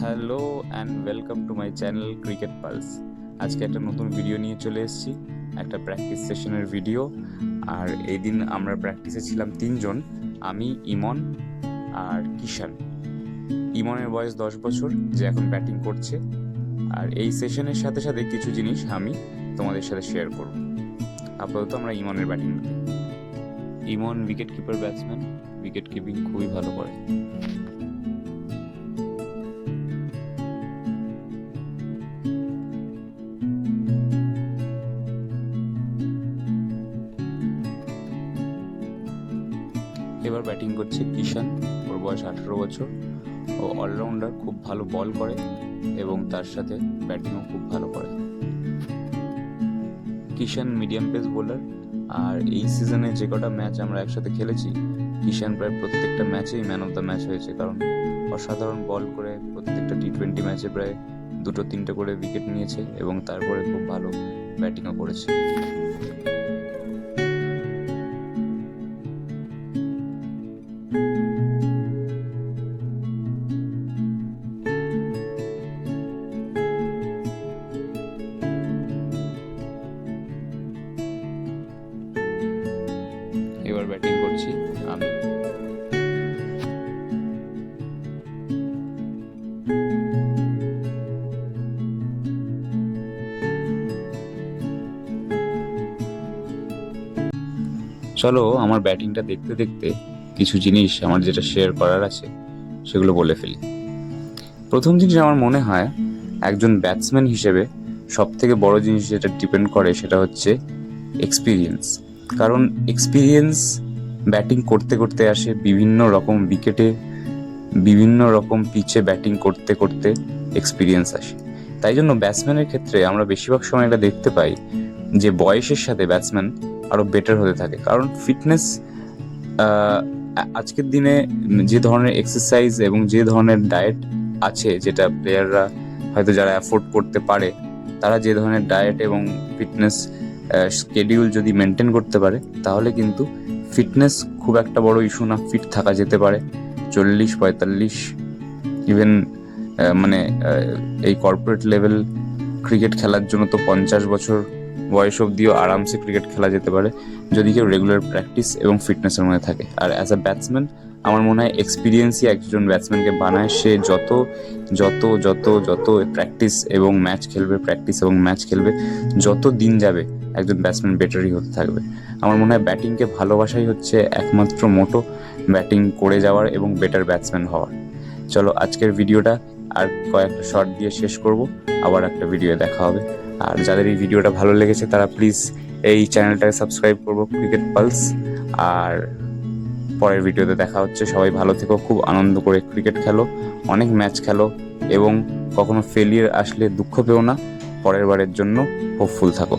Hello and welcome to my channel cricket pulse. আজকে একটা নতুন ভিডিও নিয়ে চলে এসেছি, একটা প্র্যাকটিস সেশনের ভিডিও। আর এই দিন আমরা প্র্যাকটিসে ছিলাম তিনজন, আমি, ইমন আর কিষান। ইমনের বয়স 10 বছর, যে এখন ব্যাটিং করছে। আর এই সেশনের সাথে সাথে কিছু জিনিস আমি তোমাদের সাথে শেয়ার করব। আপাতত আমরা ইমনের ব্যাটিং দেখি। Emon wicket keeper batsman, wicket keeping খুবই ভালো করে। এবার ব্যাটিং করছে কিষান, ওর বয়স 18 বছর। ও অলরাউন্ডার, খুব ভালো বল করে এবং তার সাথে ব্যাটিংও খুব ভালো করে। কিষান মিডিয়াম পেস বোলার। আর এই সিজনে যে কটা ম্যাচ আমরা একসাথে খেলেছি, কিষান প্রায় প্রত্যেকটা ম্যাচেই ম্যান অফ দ্য ম্যাচ হয়েছে, কারণ অসাধারণ বল করে প্রত্যেকটা টি-20 ম্যাচে প্রায় 2-3টে করে উইকেট নিয়েছে এবং তারপরে খুব ভালো ব্যাটিংও করেছে। এবার ব্যাটিং করছি আমি। চলো আমার ব্যাটিংটা দেখতে দেখতে কিছু জিনিস আমার যেটা শেয়ার করার আছে সেগুলো বলে ফেলি। প্রথম জিনিস আমার মনে হয়, একজন ব্যাটসম্যান হিসেবে সব থেকে বড় জিনিস যেটা ডিপেন্ড করে সেটা হচ্ছে এক্সপিরিয়েন্স। কারণ এক্সপিরিয়েন্স ব্যাটিং করতে করতে আসে, বিভিন্ন রকম উইকেটে বিভিন্ন রকম পিচে ব্যাটিং করতে করতে এক্সপিরিয়েন্স আসে। তাই জন্য ব্যাটসম্যানের ক্ষেত্রে আমরা বেশিরভাগ সময় এটা দেখতে পাই যে বয়সের সাথে ব্যাটসম্যান আরও বেটার হতে থাকে, কারণ ফিটনেস আজকের দিনে যে ধরনের এক্সারসাইজ এবং যে ধরনের ডায়েট আছে, যেটা প্লেয়াররা হয়তো যারা অ্যাফোর্ড করতে পারে, তারা যে ধরনের ডায়েট এবং ফিটনেস স্কেডিউল যদি মেনটেন করতে পারে, তাহলে কিন্তু ফিটনেস খুব একটা বড় ইস্যু না, ফিট থাকা যেতে পারে 40-45, ইভেন মানে এই কর্পোরেট লেভেল ক্রিকেট খেলার জন্য তো 50 বছর বয়স অবধিও আরামসে ক্রিকেট খেলা যেতে পারে, যদি কেউ রেগুলার প্র্যাকটিস এবং ফিটনেসের মধ্যে থাকে। আর অ্যাজ আ ব্যাটসম্যান আমার মনে হয় এক্সপিরিয়েন্সই একজন ব্যাটসম্যানকে বানায়। সে যত যত যত যত প্র্যাকটিস এবং ম্যাচ খেলবে, প্র্যাকটিস এবং ম্যাচ খেলবে, যত দিন যাবে একজন ব্যাটসম্যান বেটারই হতে থাকবে। আমার মনে হয় ব্যাটিংকে ভালোবাসাই হচ্ছে একমাত্র মোটো ব্যাটিং করে যাওয়ার এবং বেটার ব্যাটসম্যান হওয়ার। চলো আজকের ভিডিওটা আর কয়েকটা শর্ট দিয়ে শেষ করব, আবার একটা ভিডিও দেখা হবে। আর যাদের এই ভিডিওটা ভালো লেগেছে তারা প্লিজ এই চ্যানেলটাকে সাবস্ক্রাইব করবো, ক্রিকেট পালস। আর পরের ভিডিওতে দেখা হচ্ছে। সবাই ভালো থেকো, খুব আনন্দ করে ক্রিকেট খেলো, অনেক ম্যাচ খেলো এবং কখনো ফেলিয়ার আসলে দুঃখ পেও না, পরের বারের জন্য হোপফুল থাকো।